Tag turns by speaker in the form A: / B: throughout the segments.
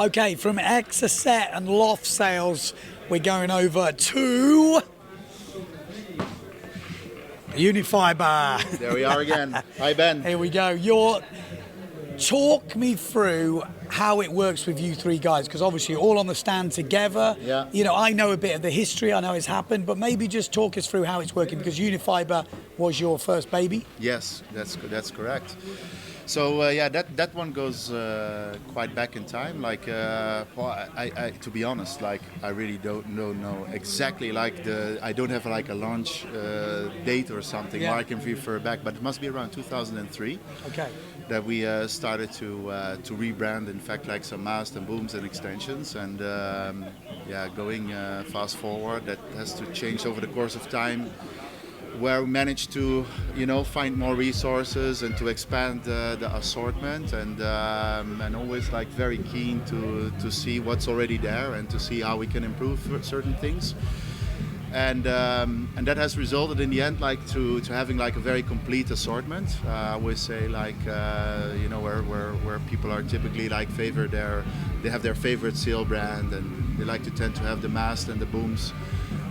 A: Okay, from Exocet and loft sales, we're going over to Unifiber.
B: There we are again. Hi, Ben.
A: Here we go. Talk me through how it works with you three guys, because obviously you're all on the stand together.
B: Yeah.
A: You know, I know a bit of the history, I know it's happened, but maybe just talk us through how it's working, because Unifiber was your first baby.
B: Yes, that's correct. So yeah, that one goes quite back in time. Like, I to be honest, like I really don't know exactly. Like I don't have like a launch date or something where I can refer back, but it must be around 2003.
A: Okay.
B: That we started to rebrand, in fact, like some mast and booms and extensions, and yeah, going fast forward, that has to change over the course of time, where we managed to, you know, find more resources and to expand the assortment, and always like very keen to see what's already there and to see how we can improve certain things. And that has resulted in the end like to having like a very complete assortment. I always say like you know, where people are typically like they have their favorite sail brand, and they like to tend to have the mast and the booms,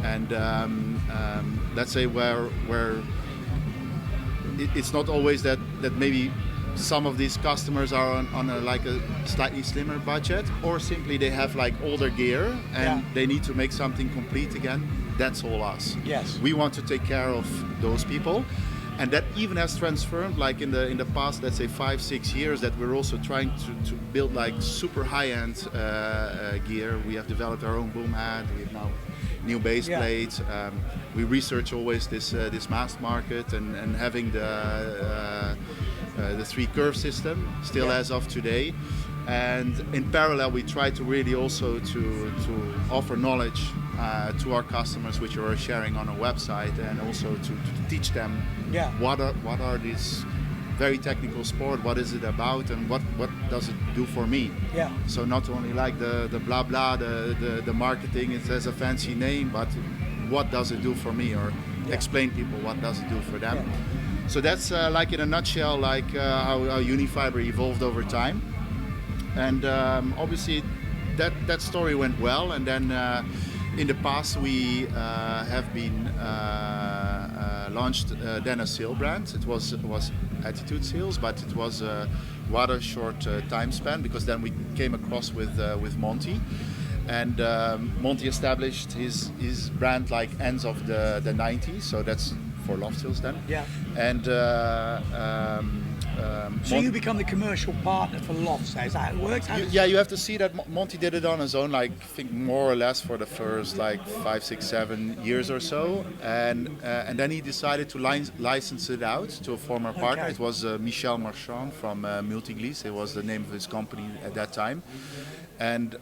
B: and let's say where it's not always that maybe some of these customers are on like a slightly slimmer budget, or simply they have like older gear and they need to make something complete again. That's all us.
A: Yes.
B: We want to take care of those people, and that even has transformed like in the past, let's say 5-6 years, that we're also trying to build like super high-end gear. We have developed our own boom head. We have now new base plates. We research always this mast market, and having the 3-curve system still as of today. And in parallel, we try to really also to offer knowledge to our customers, which we are sharing on our website, and also to teach them what are these very technical sport, what is it about, and what does it do for me.
A: Yeah.
B: So not only like the blah blah, the marketing, it has a fancy name, but what does it do for me, or explain people what does it do for them. Yeah. So that's like in a nutshell, like how Unifiber evolved over time. And obviously that story went well, and then in the past we have been launched then a sail brand. It was Attitude Sails, but it was a rather short time span, because then we came across with Monty, and Monty established his brand like ends of the 90s, so that's for loft sails then.
A: Yeah.
B: And
A: so you become the commercial partner for loft sails. Is that how it works?
B: You have to see that Monty did it on his own, like I think more or less for the first like 5, 6, 7 years or so, and then he decided to license it out to a former partner. It was Michel Marchand from Multigliss. It was the name of his company at that time. And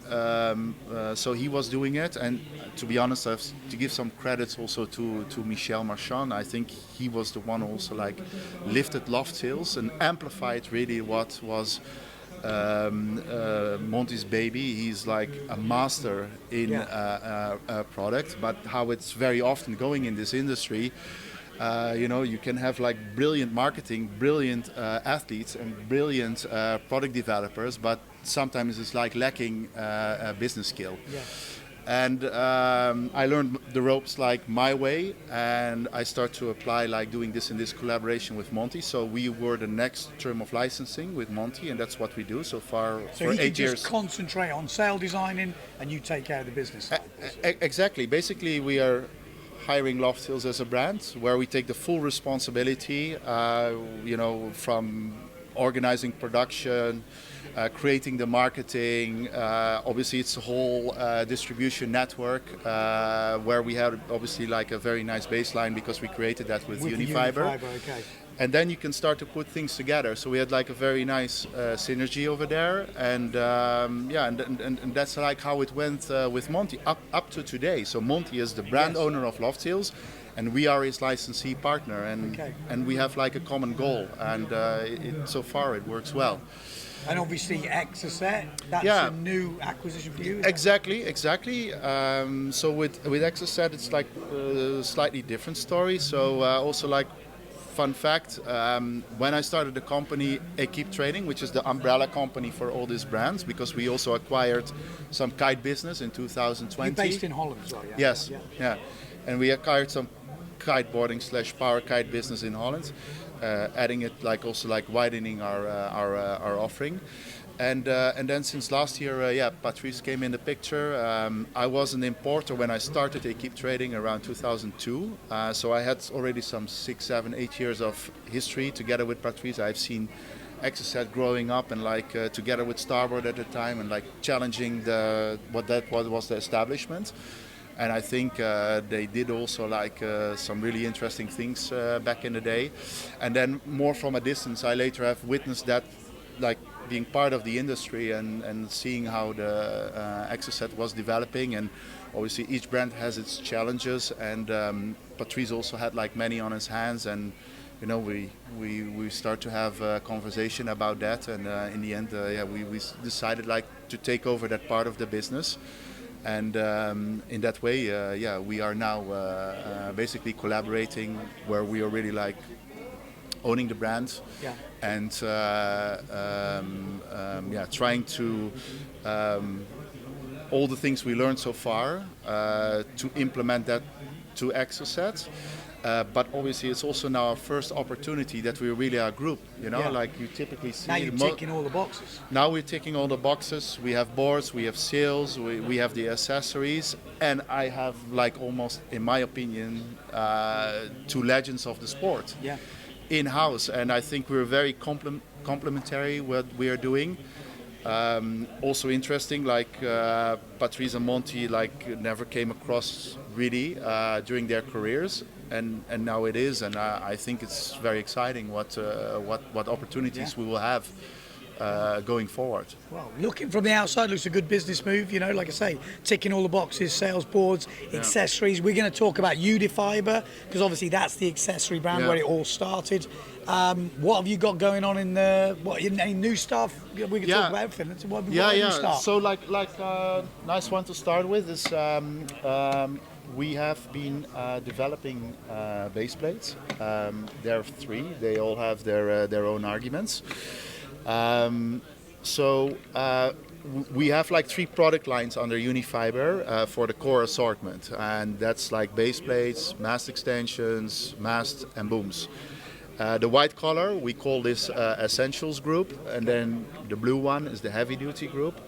B: so he was doing it, and to be honest, I have to give some credits also to Michel Marchand. I think he was the one who also like lifted loft sails and amplified really what was Monty's baby. He's like a master in a product, but how it's very often going in this industry. You know, you can have like brilliant marketing, brilliant athletes, and brilliant product developers, but sometimes it's like lacking business skill. Yeah. And I learned the ropes like my way, and I start to apply like doing this in this collaboration with Monty. So we were the next term of licensing with Monty, and that's what we do so far
A: so
B: for 8 years. So
A: he can just concentrate on sail designing, and you take care of the business.
B: Exactly. Basically, we are hiring Loft Sails as a brand, where we take the full responsibility, you know, from organizing production, creating the marketing. Obviously, it's a whole distribution network where we have obviously like a very nice baseline, because we created that with Unifiber.
A: Okay.
B: And then you can start to put things together. So we had like a very nice synergy over there, and and that's like how it went with Monty up to today. So Monty is the brand owner of Loft Sails, and we are his licensee partner, and we have like a common goal, and so far it works well.
A: And obviously Exocet, that's a new acquisition for you.
B: Exactly. So with Exocet, it's like a slightly different story. So also like fun fact, when I started the company Equipe Trading, which is the umbrella company for all these brands, because we also acquired some kite business in 2020.
A: You're based in Holland as well, yeah?
B: Yes, yeah. And we acquired some kiteboarding / power kite business in Holland, adding it also widening our offering. And then since last year, Patrice came in the picture. I was an importer when I started Equipe Trading around 2002. So I had already some 6, 7, 8 years of history together with Patrice. I've seen Exocet growing up and together with Starboard at the time and challenging what was the establishment. And I think they did also some really interesting things back in the day. And then more from a distance, I later have witnessed that, being part of the industry and seeing how the Exocet was developing. And obviously each brand has its challenges, and Patrice also had many on his hands, and we start to have a conversation about that, and in the end we decided to take over that part of the business. And in that way, we are now basically collaborating, where we are really owning the brand, and trying to all the things we learned so far to implement that to Exocet. But obviously, it's also now our first opportunity that we really are a group. You typically see.
A: Now you're ticking all the boxes.
B: Now we're ticking all the boxes. We have boards, we have sails, we have the accessories, and I have almost, in my opinion, 2 legends of the sport in-house. And I think we're very complementary what we are doing. Also interesting, Patrice and Monty never came across really during their careers. And now it is, and I think it's very exciting what opportunities we will have going forward.
A: Well, looking from the outside, looks a good business move. Like I say, ticking all the boxes, sales boards, accessories. We're going to talk about Unifiber, because obviously that's the accessory brand where it all started. What have you got going on in any new stuff? We can talk about everything. What new stuff?
B: So nice one to start with is. We have been developing base plates. There are 3. They all have their own arguments. We have 3 product lines under Unifiber for the core assortment, and that's base plates, mast extensions, mast and booms. The white color, we call this Essentials group, and then the blue one is the heavy duty group,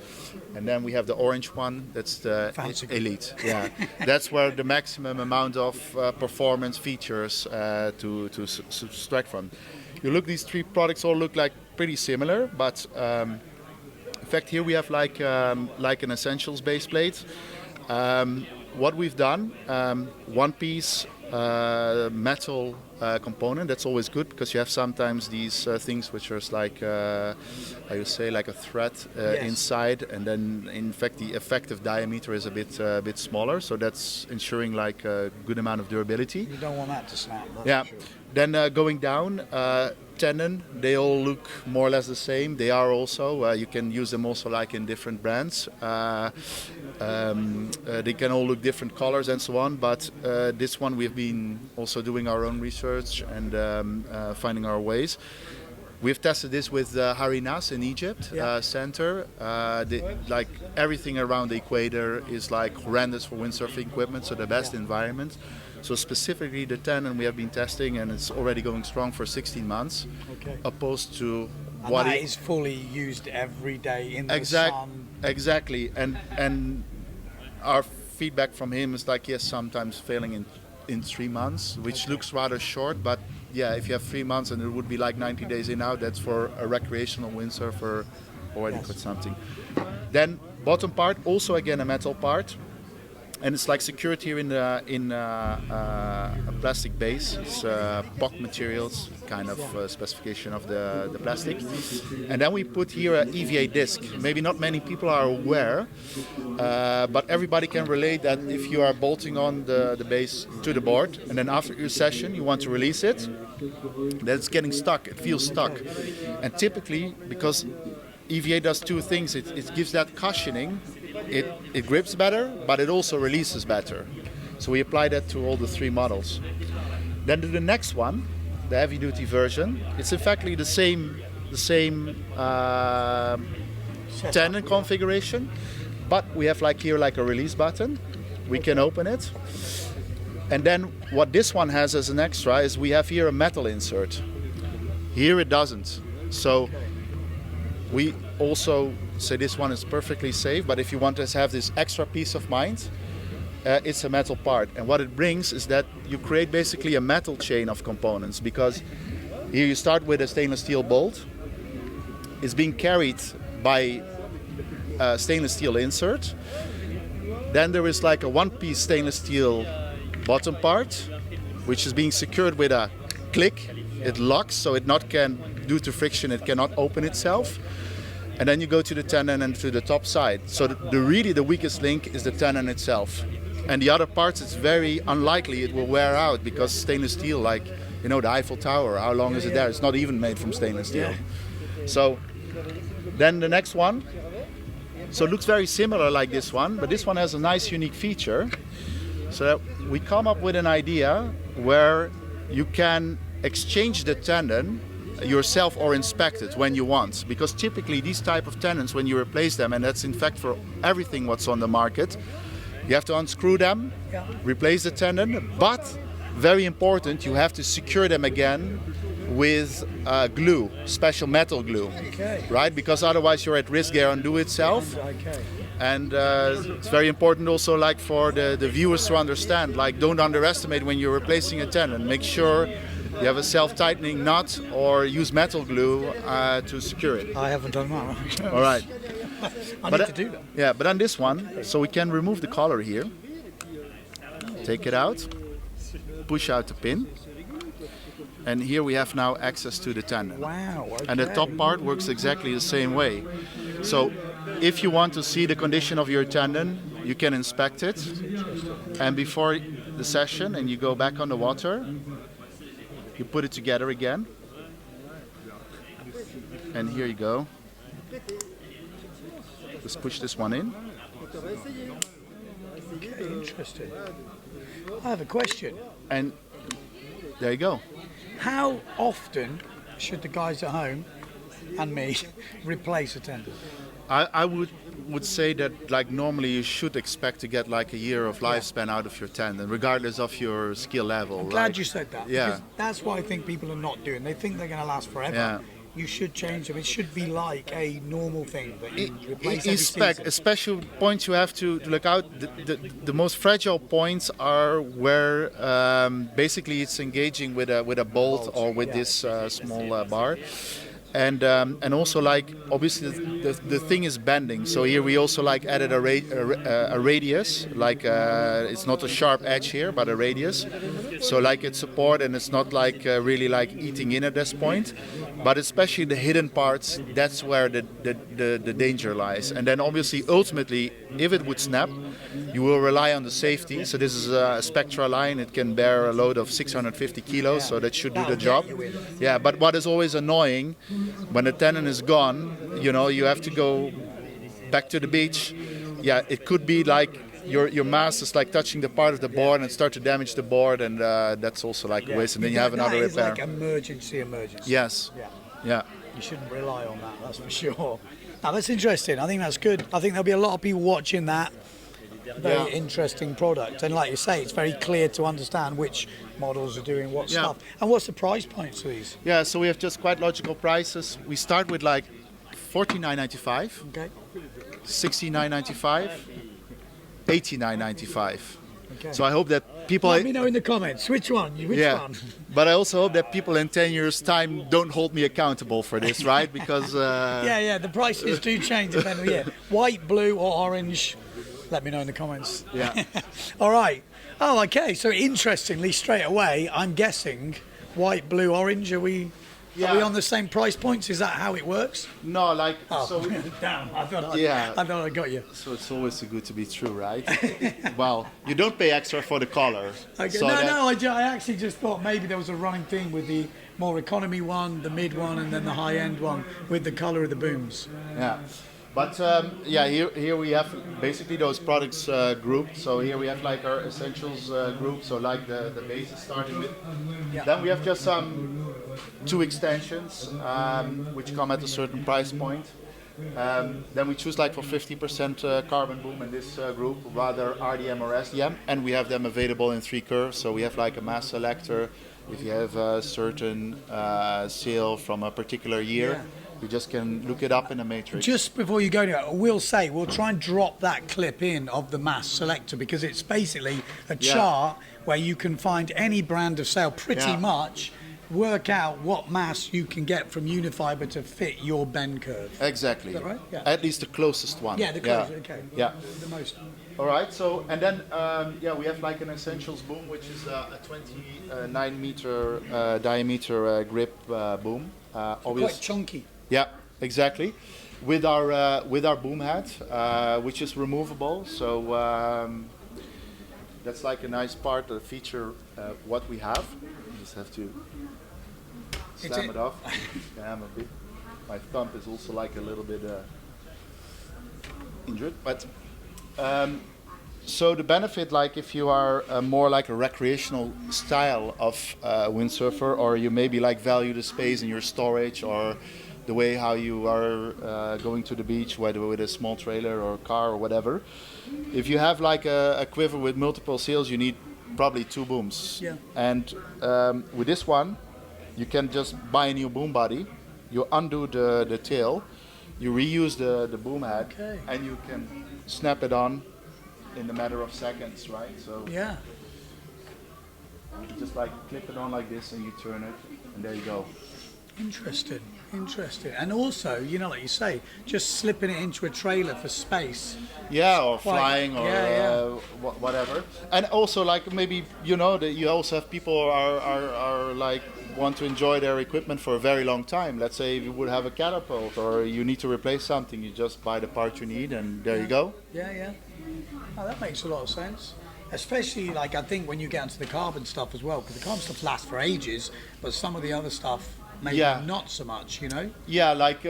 B: and then we have the orange one, that's the Elite. Yeah, that's where the maximum amount of performance features to subtract from. You look, these 3 products all look pretty similar, but in fact here we have an Essentials base plate. What we've done, one piece metal component. That's always good, because you have sometimes these things which are how you say, a thread inside, and then in fact the effective diameter is a bit smaller. So that's ensuring a good amount of durability.
A: You don't want that to snap.
B: Yeah.
A: Sure.
B: Then going down, tenon, they all look more or less the same. They are also, you can use them also in different brands. They can all look different colors and so on, but this one we've been also doing our own research and finding our ways. We've tested this with Harinas in Egypt center. Everything around the equator is horrendous for windsurfing equipment, so the best environment. So specifically the tenon we have been testing, and it's already going strong for 16 months, opposed to
A: what is fully used every day in the sun.
B: Exactly, and our feedback from him is yes, sometimes failing in 3 months, which looks rather short, but if you have 3 months and it would be 90 days in out, that's for a recreational windsurfer already got something. Then bottom part, also again a metal part. And it's secured here in a plastic base. It's POC materials, kind of specification of the plastic. And then we put here an EVA disc. Maybe not many people are aware, but everybody can relate that if you are bolting on the base to the board, and then after your session you want to release it, then it's getting stuck. It feels stuck. And typically, because EVA does 2 things, it gives that cushioning. It grips better, but it also releases better. So we apply that to all the 3 models. Then to the next one, the heavy-duty version. It's in fact the same tenon configuration, but we have like here like a release button. We can open it, and then what this one has as an extra is we have here a metal insert. Here it doesn't. So we also say this one is perfectly safe, but if you want to have this extra peace of mind, it's a metal part. And what it brings is that you create basically a metal chain of components, because here you start with a stainless steel bolt. It's being carried by a stainless steel insert. Then there is like a one-piece stainless steel bottom part, which is being secured with a click. It locks, so it not can, due to friction, it cannot open itself. And then you go to the tenon and to the top side. So really the weakest link is the tenon itself. And the other parts, it's very unlikely it will wear out, because stainless steel, like, you know, the Eiffel Tower, how long is it there? It's not even made from stainless steel. So then the next one, so it looks very similar like this one, but this one has a nice unique feature. So that we come up with an idea where you can exchange the tenon yourself or inspect it when you want, because typically these type of tenons, when you replace them, and that's in fact for everything what's on the market, you have to unscrew them, replace the tenon, but very important, you have to secure them again with glue, special metal glue, right? Because otherwise you're at risk they undo itself. And it's very important also, like for the viewers to understand, like don't underestimate when you're replacing a tenon. Make sure you have a self-tightening nut or use metal glue to secure it.
A: I haven't done that.
B: All right.
A: I need to do that.
B: Yeah, but on this one, so we can remove the collar here, take it out, push out the pin, and here we have now access to the tenon.
A: Wow. Okay.
B: And the top part works exactly the same way. So if you want to see the condition of your tendon, you can inspect it. And before the session, and you go back on the water, you put it together again. And here you go. Just push this one in.
A: Okay, interesting. I have a question.
B: And there you go.
A: How often should the guys at home and me replace a tendon?
B: I would say that, like, normally you should expect to get like a year of lifespan out of your tendon, regardless of your skill level.
A: I'm glad you said that.
B: Yeah.
A: Because that's what I think people are not doing. They think they're going to last forever.
B: Yeah.
A: You should change them. It should be like a normal thing that you replace every season.
B: A special point you have to look out. The most fragile points are where basically it's engaging with a bolt or with this small bar. And also, like, obviously the thing is bending. So here we also like added a radius, like it's not a sharp edge here, but a radius. So like it's support, and it's not like really like eating in at this point. But especially the hidden parts, that's where the danger lies. And then obviously, ultimately, if it would snap, you will rely on the safety. So this is a Spectra line. It can bear a load of 650 kilos, so that should do the job. Yeah, but what is always annoying, when the tenon is gone, you know, you have to go back to the beach. Yeah, it could be like your mast is like touching the part of the board and start to damage the board, and that's also like a waste. And then you have another repair.
A: Like emergency.
B: Yes. Yeah.
A: You shouldn't rely on that. That's for sure. Now that's interesting. I think that's good. I think there'll be a lot of people watching that. Very interesting product, and like you say, it's very clear to understand which models are doing what stuff. And what's the price points for these?
B: Yeah, so we have just quite logical prices. We start with like $49.95,
A: Okay.
B: $69.95, $89.95.
A: Okay.
B: So I hope that people.
A: Let me know in the comments which one. Which one?
B: But I also hope that people in 10 years' time don't hold me accountable for this, right? Because
A: the prices do change depending on the year. White, blue, or orange. Let me know in the comments.
B: Yeah.
A: All right. Oh, okay. So interestingly, straight away, I'm guessing white, blue, orange. Are we on the same price points? Is that how it works?
B: No, like
A: so. Damn! I thought I got you.
B: So it's always too good to be true, right? Well, you don't pay extra for the collar.
A: Okay.
B: So
A: I actually just thought maybe there was a running thing with the more economy one, the mid one, and then the high end one with the color of the booms.
B: Yeah. But here we have basically those products grouped. So here we have like our essentials group. So like the base is starting with. Yeah. Then we have just some 2 extensions, which come at a certain price point. Then we choose like for 50% carbon boom in this group, rather RDM or SDM, and we have them available in 3 curves. So we have like a mass selector. If you have a certain sale from a particular year, you just can look it up in a matrix.
A: Just before you go to it, we'll try and drop that clip in of the mass selector, because it's basically a chart where you can find any brand of sail pretty much, work out what mass you can get from Unifiber to fit your bend curve.
B: Exactly.
A: Is that right? Yeah.
B: At least the closest one.
A: Yeah, the closest, okay.
B: Yeah.
A: The most.
B: All right, so, and then, we have like an Essentials boom, which is a 29 meter diameter grip boom.
A: Quite chunky.
B: Yeah, exactly. With our boom head, which is removable. So that's like a nice part, a feature what we have. You just have to slam it off. Yeah, my thumb is also like a little bit injured, but. So the benefit, like if you are more like a recreational style of windsurfer, or you maybe like value the space in your storage, or the way how you are going to the beach, whether with a small trailer or car or whatever. If you have like a quiver with multiple sails, you need probably 2 booms.
A: Yeah.
B: And with this one, you can just buy a new boom body, you undo the tail, you reuse the boom head, and you can snap it on in a matter of seconds, right? So you just like clip it on like this, and you turn it, and there you go.
A: Interesting. And also, you know, like you say, just slipping it into a trailer for space.
B: Yeah, or flying, or whatever. And also, like maybe you know that you also have people are like want to enjoy their equipment for a very long time. Let's say if you would have a catapult, or you need to replace something, you just buy the part you need, and there you go.
A: Yeah. Oh, that makes a lot of sense. Especially, like, I think when you get into the carbon stuff as well, because the carbon stuff lasts for ages, but some of the other stuff maybe not so much, you know?
B: Yeah, like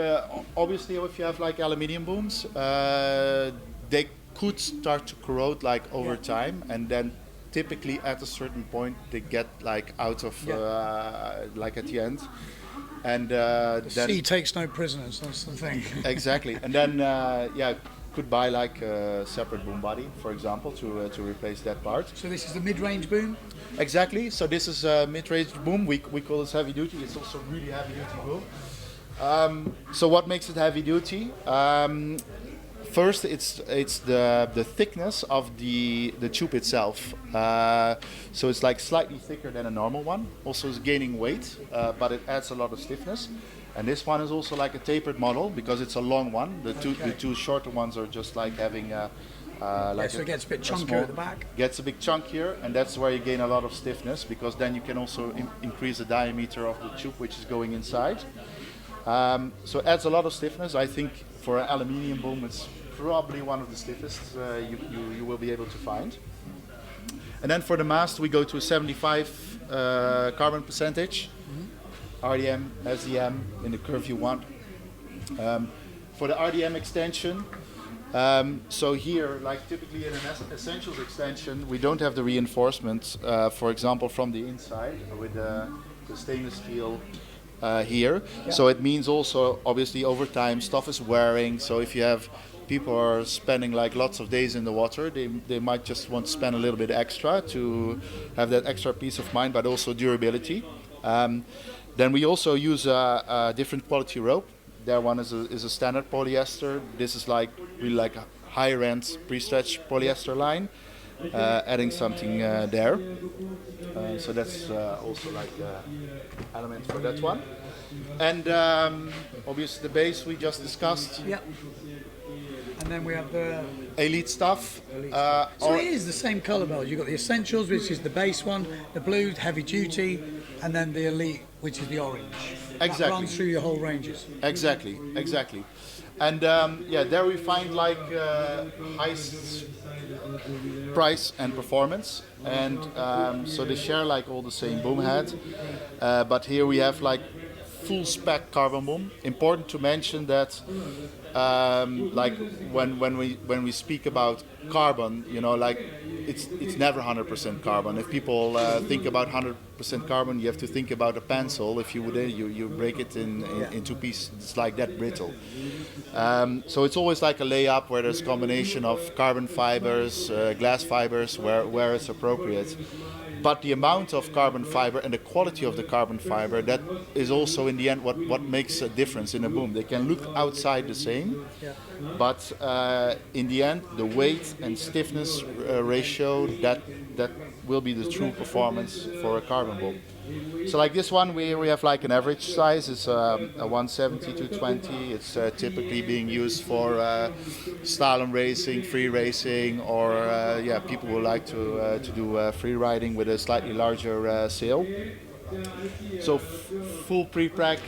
B: obviously if you have like aluminium booms, they could start to corrode like over time, and then typically at a certain point they get like out of like at the end. And
A: the sea takes no prisoners, that's the thing.
B: Exactly. And then could buy like a separate boom body, for example, to replace that part.
A: So this is the mid-range boom?
B: Exactly. So this is a mid-range boom. We call this heavy duty. It's also really heavy duty boom. So what makes it heavy duty? First, it's the thickness of the tube itself. So it's like slightly thicker than a normal one. Also, it's gaining weight, but it adds a lot of stiffness. And this one is also like a tapered model because it's a long one. The two shorter ones are just like having
A: so it gets a bit chunkier at the back.
B: Gets a bit chunkier, and that's where you gain a lot of stiffness, because then you can also increase the diameter of the tube which is going inside. So it adds a lot of stiffness. I think for an aluminium boom, it's probably one of the stiffest you will be able to find. And then for the mast, we go to a 75 carbon percentage. RDM, SDM in the curve you want. For the RDM extension, so here, like typically in an Essentials extension, we don't have the reinforcement, for example, from the inside with the stainless steel here. Yeah. So it means also, obviously, over time, stuff is wearing. So if you have people are spending like lots of days in the water, they might just want to spend a little bit extra to have that extra peace of mind, but also durability. Then we also use a different quality rope. Their one is a standard polyester. This is like really like a higher end pre-stretch polyester line, adding something there. So that's also like element for that one. And obviously the base we just discussed.
A: Yeah. And then we have the
B: elite stuff.
A: So it is the same colour belt. You've got the Essentials, which is the base one, the blue, heavy duty, and then the elite, which is the orange.
B: Exactly.
A: That runs through your whole ranges.
B: Exactly. And there we find like high price and performance, and so they share like all the same boom head, but here we have like full spec carbon boom. Important to mention that, like when we speak about carbon, you know, like it's never 100% carbon. If people think about 100% carbon, you have to think about a pencil. If you would, you break it in two pieces. It's like that brittle. So it's always like a layup where there's a combination of carbon fibers, glass fibers, where it's appropriate. But the amount of carbon fiber and the quality of the carbon fiber, that is also in the end what makes a difference in a boom. They can look outside the same, but in the end, the weight and stiffness ratio, that will be the true performance for a carbon boom. So like this one, we have like an average size. It's a 170 to 20. It's typically being used for slalom racing, free racing, or people who like to do free riding with a slightly larger sail. So full pre-prack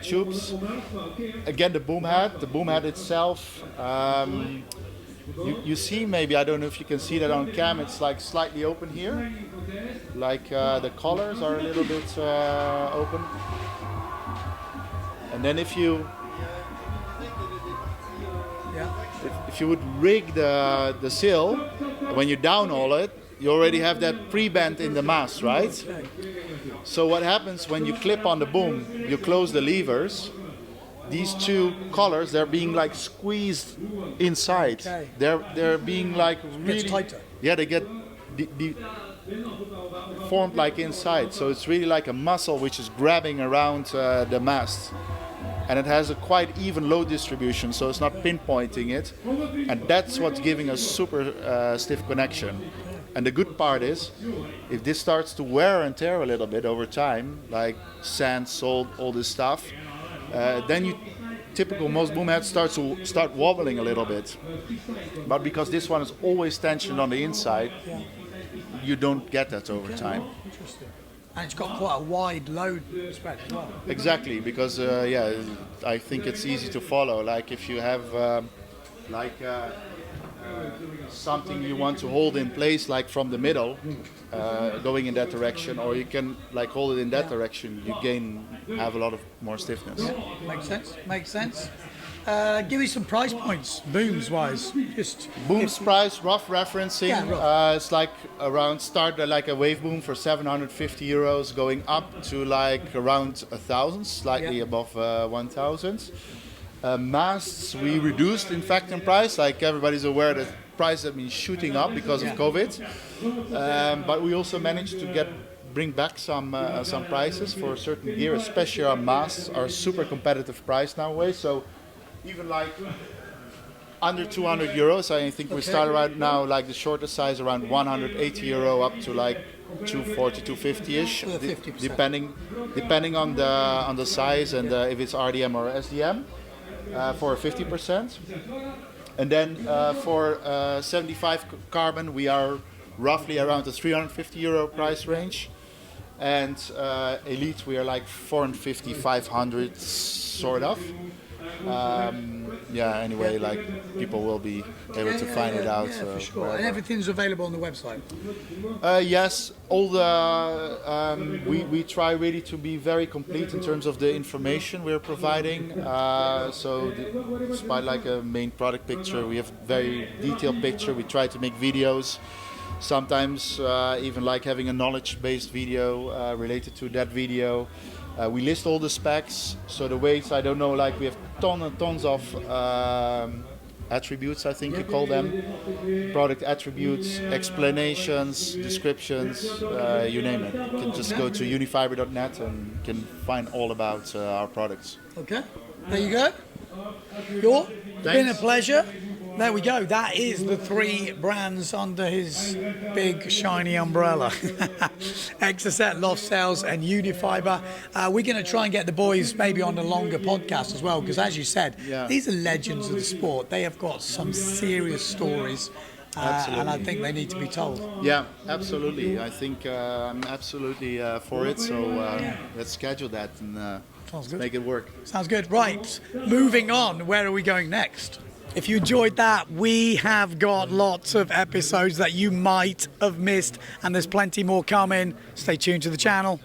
B: tubes. Again, the boom head itself. You see, maybe, I don't know if you can see that on cam, it's like slightly open here. Like the collars are a little bit open. And then if you if you would rig the sail, when you downhaul it, you already have that pre-bend in the mast, right? So what happens when you clip on the boom, you close the levers, these two collars, they're being like squeezed inside.
A: Okay.
B: They're being like really
A: tighter.
B: Yeah, they get formed like inside. So it's really like a muscle which is grabbing around the mast, and it has a quite even load distribution. So it's not pinpointing it, and that's what's giving us super stiff connection. And the good part is, if this starts to wear and tear a little bit over time, like sand, salt, all this stuff, then most boom heads start wobbling a little bit. But because this one is always tensioned on the inside, you don't get that over time.
A: Interesting. And it's got quite a wide load spread as well.
B: Exactly, because I think it's easy to follow. Like if you have something you want to hold in place, like from the middle, going in that direction, or you can like hold it in that direction, you have a lot of more stiffness.
A: Yeah, makes sense. Give me some price points, booms wise.
B: Booms price, rough referencing.
A: Yeah, rough.
B: It's like start like a wave boom for 750 euros, going up to like around 1,000, slightly above 1,000. Masts we reduced in fact in price, like everybody's aware that prices have been shooting up because of COVID, but we also managed to bring back some prices for certain gear, especially our masts are super competitive price nowadays. So even like under 200 euros, I think we start right now like the shortest size around 180 euro up to like 240, 250-ish, depending on the size and if it's RDM or SDM. For 50%, and then for 75 carbon we are roughly around the 350 euro price range, and Elite we are like 450, 500 sort of. Anyway, like people will be able to find it out.
A: For sure. And everything's available on the website.
B: Yes, all the we try really to be very complete in terms of the information we're providing. Despite like a main product picture, we have very detailed picture. We try to make videos. Sometimes even like having a knowledge-based video related to that video. We list all the specs, so the weights, I don't know, like we have tons and tons of attributes, I think you call them, product attributes, explanations, descriptions, you name it. You can just go to Unifiber.net and you can find all about our products.
A: Okay, there you go. It's been a pleasure. There we go. That is the three brands under his big shiny umbrella. Exocet, Loft Sails and Unifiber. We're going to try and get the boys maybe on a longer podcast as well, because as you said, these are legends of the sport. They have got some serious stories. And I think they need to be told.
B: Yeah, absolutely. I think I'm absolutely for it. So let's schedule that and make it work.
A: Sounds good. Right, moving on. Where are we going next? If you enjoyed that, we have got lots of episodes that you might have missed, and there's plenty more coming. Stay tuned to the channel.